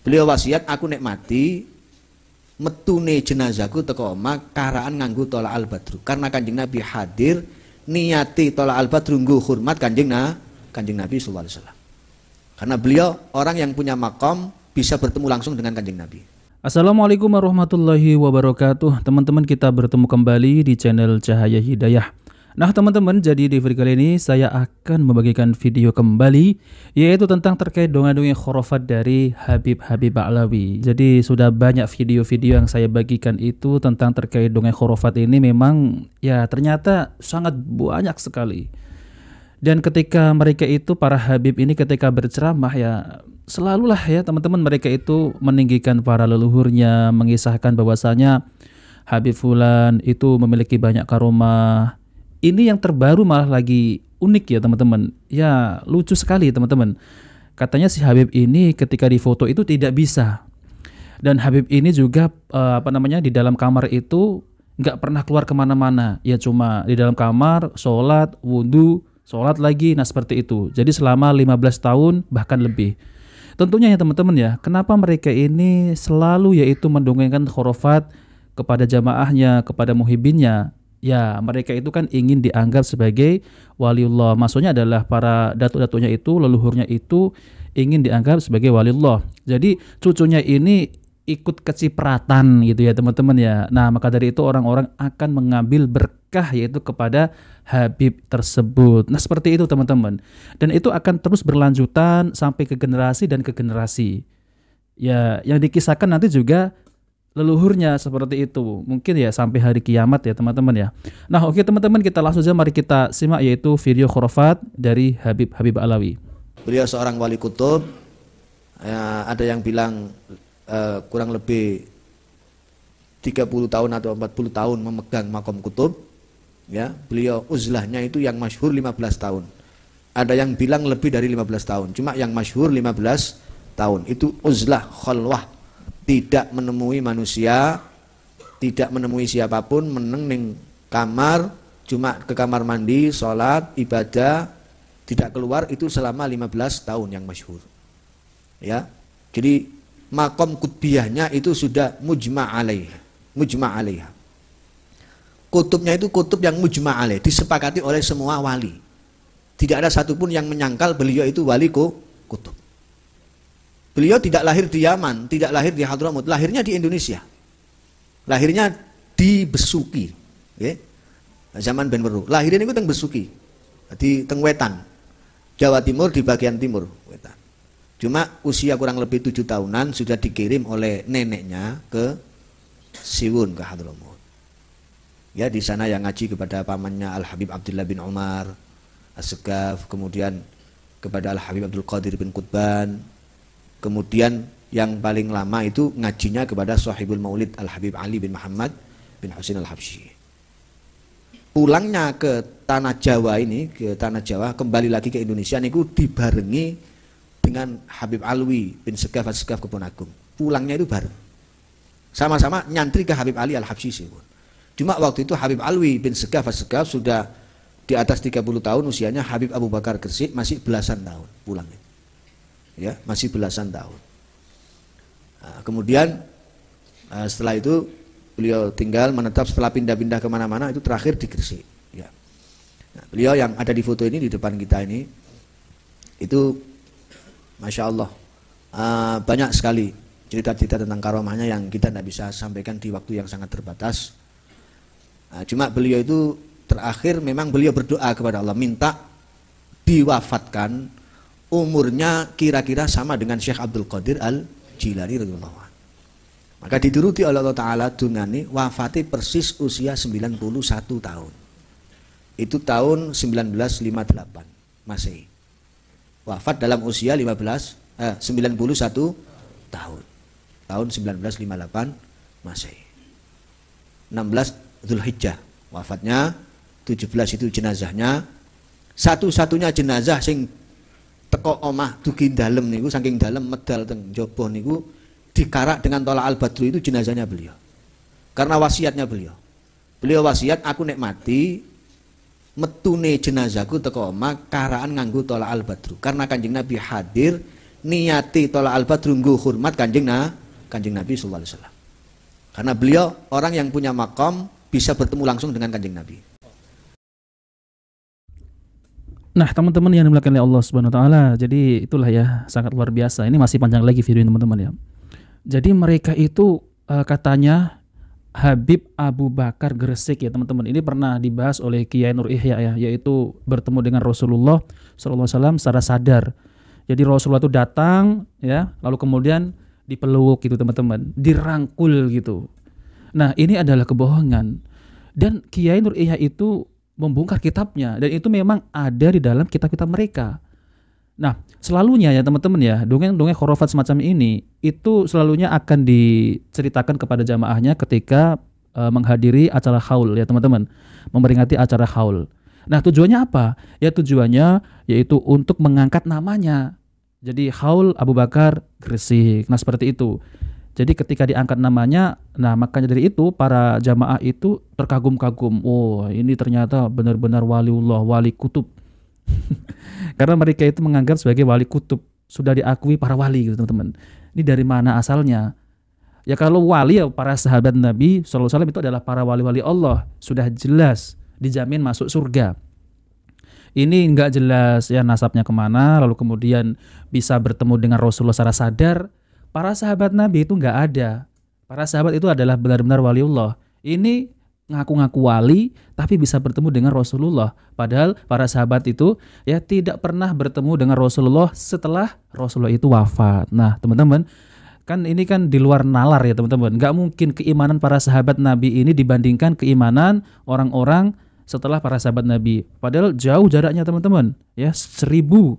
Beliau wasiat, aku nek mati metune jenazahku teko omah karaan nganggo tolak al badru. Karena Kanjeng Nabi hadir, niati tolak al badru nggo hormat Kanjeng Nabi sallallahu alaihi wasallam. Karena beliau orang yang punya makom bisa bertemu langsung dengan Kanjeng Nabi. Assalamualaikum warahmatullahi wabarakatuh. Teman-teman, kita bertemu kembali di channel Cahaya Hidayah. Nah teman-teman, jadi di video kali ini saya akan membagikan video kembali, yaitu tentang terkait dongeng-dongeng khurafat dari Habib Ba'alawi. Jadi sudah banyak video-video yang saya bagikan itu tentang terkait dongeng khurafat ini, memang ya ternyata sangat banyak sekali. Dan ketika mereka itu, para Habib ini ketika berceramah ya selalulah ya teman-teman, mereka itu meninggikan para leluhurnya, mengisahkan bahwasanya Habib Fulan itu memiliki banyak karomah. Ini yang terbaru malah lagi unik ya teman-teman. Ya lucu sekali teman-teman. Katanya si Habib ini ketika difoto itu tidak bisa. Dan Habib ini juga di dalam kamar itu nggak pernah keluar kemana-mana. Ya cuma di dalam kamar, sholat, wudhu, sholat lagi. Nah seperti itu. Jadi selama 15 tahun bahkan lebih. Tentunya ya teman-teman ya, kenapa mereka ini selalu yaitu mendongengkan khurafat kepada jamaahnya, kepada muhibinnya. Ya mereka itu kan ingin dianggap sebagai waliullah. Maksudnya adalah para datuk-datuknya itu, leluhurnya itu ingin dianggap sebagai waliullah. Jadi cucunya ini ikut kecipratan gitu ya teman-teman ya. Nah maka dari itu orang-orang akan mengambil berkah yaitu kepada Habib tersebut. Nah seperti itu teman-teman. Dan itu akan terus berlanjutan sampai ke generasi dan ke generasi. Ya yang dikisahkan nanti juga leluhurnya seperti itu, mungkin ya sampai hari kiamat ya teman-teman ya. Nah oke teman-teman, kita langsung saja mari kita simak yaitu video khurafat dari Habib Ba'alawi. Beliau seorang wali kutub, ya, ada yang bilang kurang lebih 30 tahun atau 40 tahun memegang makom kutub. Ya, beliau uzlahnya itu yang masyhur 15 tahun. Ada yang bilang lebih dari 15 tahun, cuma yang masyhur 15 tahun. Itu uzlah khalwah. Tidak menemui manusia, tidak menemui siapapun, meneng ning kamar, cuma ke kamar mandi, sholat, ibadah, tidak keluar, itu selama 15 tahun yang masyhur. Ya. Jadi makom kutbiyahnya itu sudah mujma' alaiha. Kutubnya itu kutub yang mujma' alaih, disepakati oleh semua wali. Tidak ada satupun yang menyangkal beliau itu wali kutub. Beliau tidak lahir di Yaman, tidak lahir di Hadramut, lahirnya di Indonesia. Lahirnya di Besuki. Okay? Zaman Ben Weru. Lahirnya itu teng Besuki. Di teng Wetan. Jawa Timur di bagian timur. Wetan. Cuma usia kurang lebih 7 tahunan sudah dikirim oleh neneknya ke Siwun, ke Hadramut. Ya, di sana yang ngaji kepada pamannya Al-Habib Abdullah bin Umar As-Segaf, kemudian kepada Al-Habib Abdul Qadir bin Qutban. Kemudian yang paling lama itu ngajinya kepada Sahibul Maulid Al-Habib Ali bin Muhammad bin Husain Al-Habsyi. Pulangnya ke tanah Jawa ini, ke tanah Jawa, kembali lagi ke Indonesia niku dibarengi dengan Habib Alwi bin Segaf As-Segaf Kebon Agung. Pulangnya itu bareng. Sama-sama nyantri ke Habib Ali Al-Habsyi. Cuma waktu itu Habib Alwi bin Segaf As-Segaf sudah di atas 30 tahun usianya, Habib Abu Bakar Gresik masih belasan tahun pulangnya. Ya, masih belasan tahun. Nah, kemudian setelah itu beliau tinggal menetap setelah pindah-pindah kemana-mana itu terakhir di Gresik. Ya. Nah, beliau yang ada di foto ini di depan kita ini itu, masya Allah, banyak sekali cerita-cerita tentang karomahnya yang kita tidak bisa sampaikan di waktu yang sangat terbatas. Cuma beliau itu terakhir memang beliau berdoa kepada Allah minta diwafatkan umurnya kira-kira sama dengan Syekh Abdul Qadir Al-Jilani radhiyallahu anhu. Maka dituruti oleh Allah Ta'ala dungane wafati persis usia 91 tahun. Itu tahun 1958 Masehi. Wafat dalam usia 91 tahun. Tahun 1958 Masehi. 16 Dzulhijjah wafatnya, 17 itu jenazahnya. Satu-satunya jenazah sing teko omah dugi dalem niku saking dalem medal teng jaba niku dikarak dengan tolak al-badru, itu jenazahnya beliau. Karena wasiatnya beliau. Beliau wasiat, aku nek mati metune jenazahku teko omah karaan nganggo tolak al-badru. Karena Kanjeng Nabi hadir, niati tolak al-badru nggo hormat Kanjeng Nabi sallallahu alaihi wasallam. Karena beliau orang yang punya makom bisa bertemu langsung dengan Kanjeng Nabi. Nah, teman-teman yang dimuliakan oleh Allah Subhanahu wa taala, jadi itulah ya, sangat luar biasa. Ini masih panjang lagi video ini teman-teman ya. Jadi mereka itu katanya Habib Abu Bakar Gresik ya teman-teman. Ini pernah dibahas oleh Kiai Nur Ihya ya, yaitu bertemu dengan Rasulullah sallallahu alaihi wasallam secara sadar. Jadi Rasulullah itu datang ya, lalu kemudian dipeluk gitu teman-teman, dirangkul gitu. Nah, ini adalah kebohongan. Dan Kiai Nur Ihya itu membongkar kitabnya, dan itu memang ada di dalam kitab-kitab mereka. Nah, selalunya ya teman-teman ya, dongeng-dongeng khurafat semacam ini itu selalunya akan diceritakan kepada jamaahnya ketika menghadiri acara haul ya teman-teman, memperingati acara haul. Nah, tujuannya apa? Ya tujuannya yaitu untuk mengangkat namanya. Jadi haul Abu Bakar Gresik. Nah, seperti itu. Jadi ketika diangkat namanya, nah makanya dari itu para jamaah itu terkagum-kagum. Oh, ini ternyata benar-benar waliullah, wali kutub. Karena mereka itu menganggap sebagai wali kutub, sudah diakui para wali gitu teman-teman. Ini dari mana asalnya? Ya kalau wali ya para sahabat Nabi sallallahu alaihi wasallam itu adalah para wali-wali Allah, sudah jelas dijamin masuk surga. Ini enggak jelas ya nasabnya kemana, lalu kemudian bisa bertemu dengan Rasulullah secara sadar. Para sahabat Nabi itu enggak ada. Para sahabat itu adalah benar-benar waliullah. Ini ngaku-ngaku wali tapi bisa bertemu dengan Rasulullah. Padahal para sahabat itu ya tidak pernah bertemu dengan Rasulullah setelah Rasulullah itu wafat. Nah, teman-teman, kan ini kan di luar nalar ya teman-teman. Enggak mungkin keimanan para sahabat Nabi ini dibandingkan keimanan orang-orang setelah para sahabat Nabi. Padahal jauh jaraknya teman-teman. Ya, 1000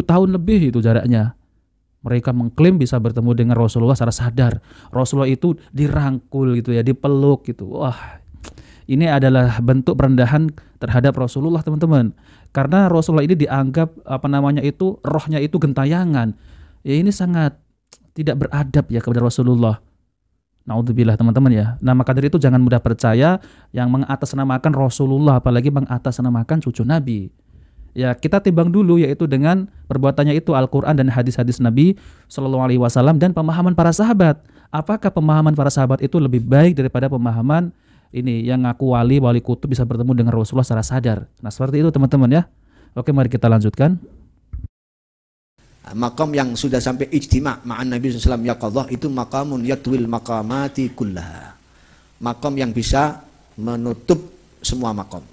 tahun lebih itu jaraknya. Mereka mengklaim bisa bertemu dengan Rasulullah secara sadar. Rasulullah itu dirangkul gitu ya, dipeluk gitu. Wah, ini adalah bentuk perendahan terhadap Rasulullah teman-teman. Karena Rasulullah ini dianggap rohnya itu gentayangan. Ya ini sangat tidak beradab ya kepada Rasulullah. Naudzubillah teman-teman ya. Nah maka dari itu jangan mudah percaya yang mengatasnamakan Rasulullah, apalagi mengatasnamakan cucu Nabi. Ya kita timbang dulu yaitu dengan perbuatannya itu Al-Quran dan hadis-hadis Nabi Sallallahu Alaihi Wasallam dan pemahaman para sahabat. Apakah pemahaman para sahabat itu lebih baik daripada pemahaman ini yang ngaku wali kutub bisa bertemu dengan Rasulullah secara sadar? Nah seperti itu teman-teman ya. Oke, mari kita lanjutkan. Maqam yang sudah sampai ijtima' ma'an Nabi SAW yaqadhah itu maqamun yatwil maqamati kullaha. Maqam yang bisa menutup semua maqam.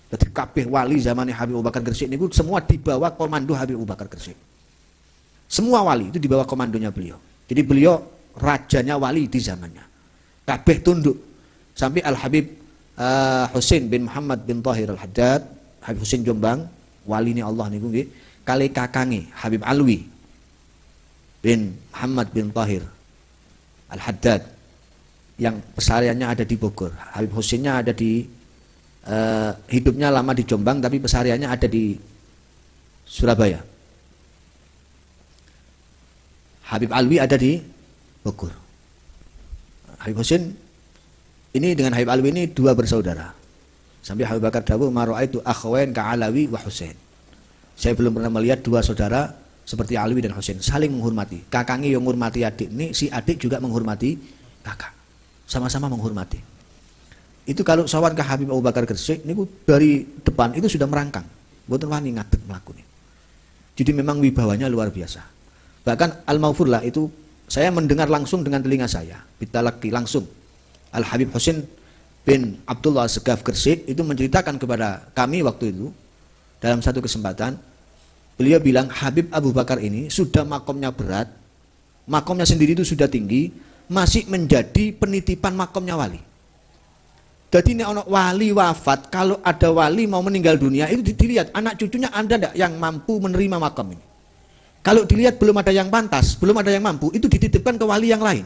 Jadi kabeh wali zamannya Habib Abu Bakar Gresik niku semua di bawah komando Habib Abu Bakar Gresik. Semua wali itu di bawah komandonya beliau. Jadi beliau rajanya wali di zamannya. Kabeh tunduk sampai Al Habib Husain bin Muhammad bin Tahir Al Haddad, Habib Husain Jombang, wali ini Allah niku nggih, kali kakange Habib Alwi bin Muhammad bin Tahir Al Haddad yang pesariannya ada di Bogor. Habib Husainnya ada di hidupnya lama di Jombang tapi pesariannya ada di Surabaya. Habib Alwi ada di Bogor. Habib Husain ini dengan Habib Alwi ini dua bersaudara. Sampai Habib Bakar dawuh mara'aitu akhwain ka Alawi wa Husain. Saya belum pernah melihat dua saudara seperti Alwi dan Husain saling menghormati. Kakangnya yang menghormati adik ini, si adik juga menghormati kakak. Sama-sama menghormati. Itu kalau sawan ke Habib Abu Bakar Gresik niku dari depan itu sudah merangkang. Mboten wani ngadeg mlakune. Jadi memang wibawanya luar biasa. Bahkan Al-Maghfurlah itu saya mendengar langsung dengan telinga saya, bitalaki langsung. Al Habib Husain bin Abdullah Segaf Gresik itu menceritakan kepada kami waktu itu dalam satu kesempatan, beliau bilang Habib Abu Bakar ini sudah makomnya berat, makomnya sendiri itu sudah tinggi, masih menjadi penitipan makomnya wali. Jadi ini ono wali wafat, kalau ada wali mau meninggal dunia itu dilihat anak cucunya ada enggak yang mampu menerima makam ini. Kalau dilihat belum ada yang pantas, belum ada yang mampu, itu dititipkan ke wali yang lain.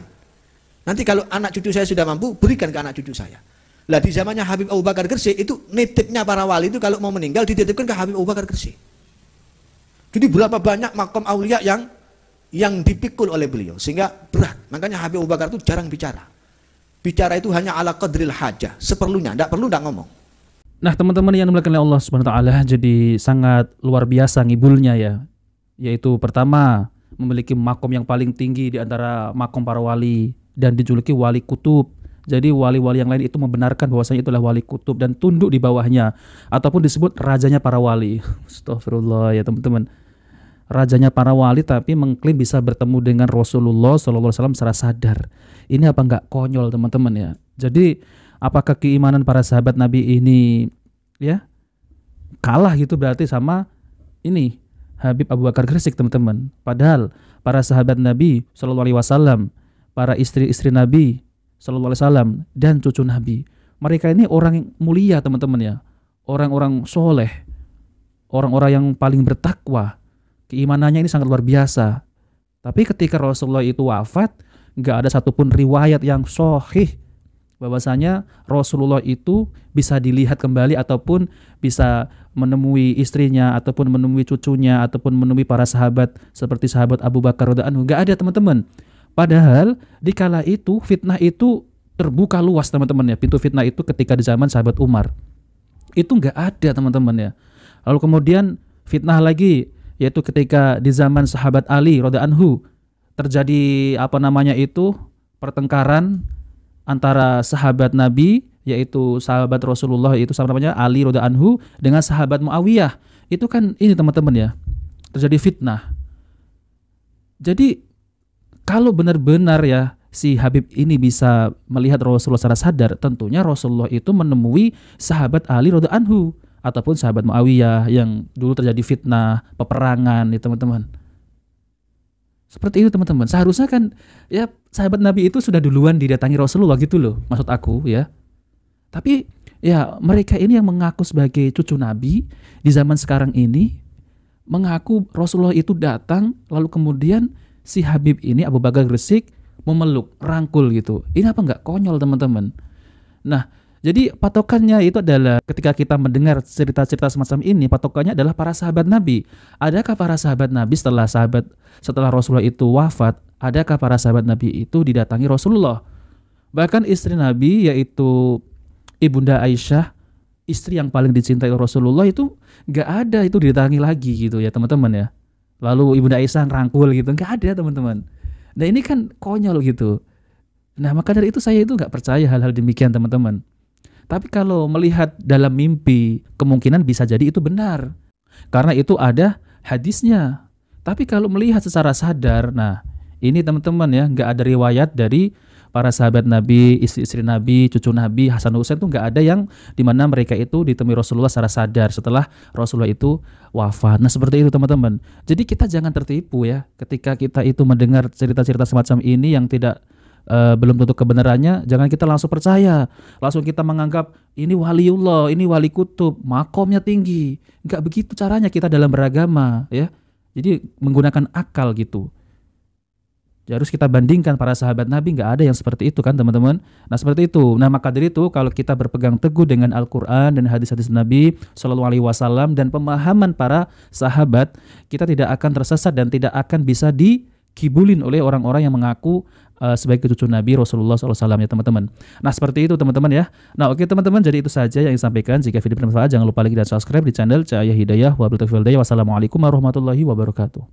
Nanti kalau anak cucu saya sudah mampu, berikan ke anak cucu saya. Lah di zamannya Habib Abu Bakar Gresik itu nitipnya para wali itu kalau mau meninggal dititipkan ke Habib Abu Bakar Gresik. Jadi berapa banyak makam aulia yang dipikul oleh beliau sehingga berat. Makanya Habib Abu Bakar itu jarang bicara. Bicara itu hanya ala qadril hajah, seperlunya, tidak perlu tidak ngomong. Nah teman-teman yang dimuliakan oleh Allah Subhanahu wa taala, jadi sangat luar biasa ngibulnya ya. yaitu pertama memiliki makom yang paling tinggi di antara makom para wali dan dijuluki wali kutub. Jadi wali-wali yang lain itu membenarkan bahwasanya itulah wali kutub dan tunduk di bawahnya, ataupun disebut rajanya para wali. Astagfirullah ya teman-teman. Rajanya para wali tapi mengklaim bisa bertemu dengan Rasulullah SAW secara sadar. Ini apa enggak konyol teman-teman ya? Jadi apakah keimanan para sahabat Nabi ini ya kalah gitu berarti sama ini Habib Abu Bakar Gresik teman-teman? Padahal para sahabat Nabi SAW, para istri-istri Nabi SAW dan cucu Nabi, mereka ini orang mulia teman-teman ya, orang-orang soleh, orang-orang yang paling bertakwa. Keimanannya ini sangat luar biasa. Tapi ketika Rasulullah itu wafat, nggak ada satupun riwayat yang sahih bahwasanya Rasulullah itu bisa dilihat kembali ataupun bisa menemui istrinya ataupun menemui cucunya ataupun menemui para sahabat seperti sahabat Abu Bakar radhiyallahu anhu. Nggak ada teman-teman. Padahal di kala itu fitnah itu terbuka luas teman-teman ya. Pintu fitnah itu ketika di zaman sahabat Umar itu nggak ada teman-teman ya. Lalu kemudian fitnah lagi yaitu ketika di zaman sahabat Ali radhiyallahu anhu terjadi pertengkaran antara sahabat Nabi yaitu sahabat Rasulullah itu sama namanya Ali radhiyallahu anhu dengan sahabat Muawiyah. Itu kan ini teman-teman ya, terjadi fitnah. Jadi kalau benar-benar ya si Habib ini bisa melihat Rasulullah secara sadar, tentunya Rasulullah itu menemui sahabat Ali radhiyallahu anhu ataupun sahabat Muawiyah yang dulu terjadi fitnah, peperangan nih teman-teman. Seperti itu teman-teman. Seharusnya kan ya sahabat Nabi itu sudah duluan didatangi Rasulullah gitu loh, maksud aku ya. Tapi ya mereka ini yang mengaku sebagai cucu Nabi di zaman sekarang ini mengaku Rasulullah itu datang lalu kemudian si Habib ini Abu Bakar Gresik memeluk, rangkul gitu. Ini apa enggak konyol teman-teman? Nah, jadi patokannya itu adalah ketika kita mendengar cerita-cerita semacam ini, patokannya adalah para sahabat Nabi. Adakah para sahabat Nabi setelah Rasulullah itu wafat, adakah para sahabat Nabi itu didatangi Rasulullah? Bahkan istri Nabi yaitu Ibunda Aisyah, istri yang paling dicintai Rasulullah itu nggak ada itu didatangi lagi gitu ya teman-teman ya. Lalu Ibunda Aisyah rangkul gitu, nggak ada teman-teman. Nah ini kan konyol gitu. Nah maka dari itu saya itu nggak percaya hal-hal demikian teman-teman. Tapi kalau melihat dalam mimpi, kemungkinan bisa jadi itu benar. Karena itu ada hadisnya. Tapi kalau melihat secara sadar, nah ini teman-teman ya, nggak ada riwayat dari para sahabat Nabi, istri-istri Nabi, cucu Nabi, Hasan Husain tuh nggak ada yang dimana mereka itu ditemui Rasulullah secara sadar setelah Rasulullah itu wafat. Nah seperti itu teman-teman. Jadi kita jangan tertipu ya ketika kita itu mendengar cerita-cerita semacam ini yang tidak belum tentu kebenarannya, jangan kita langsung percaya, langsung kita menganggap ini waliullah, ini wali kutub, makomnya tinggi. Nggak begitu caranya kita dalam beragama ya. Jadi menggunakan akal gitu. Ya, harus kita bandingkan para sahabat Nabi, nggak ada yang seperti itu kan teman-teman. Nah seperti itu. Nah maka dari itu kalau kita berpegang teguh dengan Al-Quran dan hadis-hadis Nabi SAW dan pemahaman para sahabat, kita tidak akan tersesat dan tidak akan bisa dikibulin oleh orang-orang yang mengaku sebagai cucu Nabi Rasulullah SAW ya teman-teman. Nah seperti itu teman-teman ya. Nah oke teman-teman, jadi itu saja yang disampaikan. Jika video bermanfaat jangan lupa like dan subscribe di channel Cahaya Hidayah. Wassalamualaikum warahmatullahi wabarakatuh.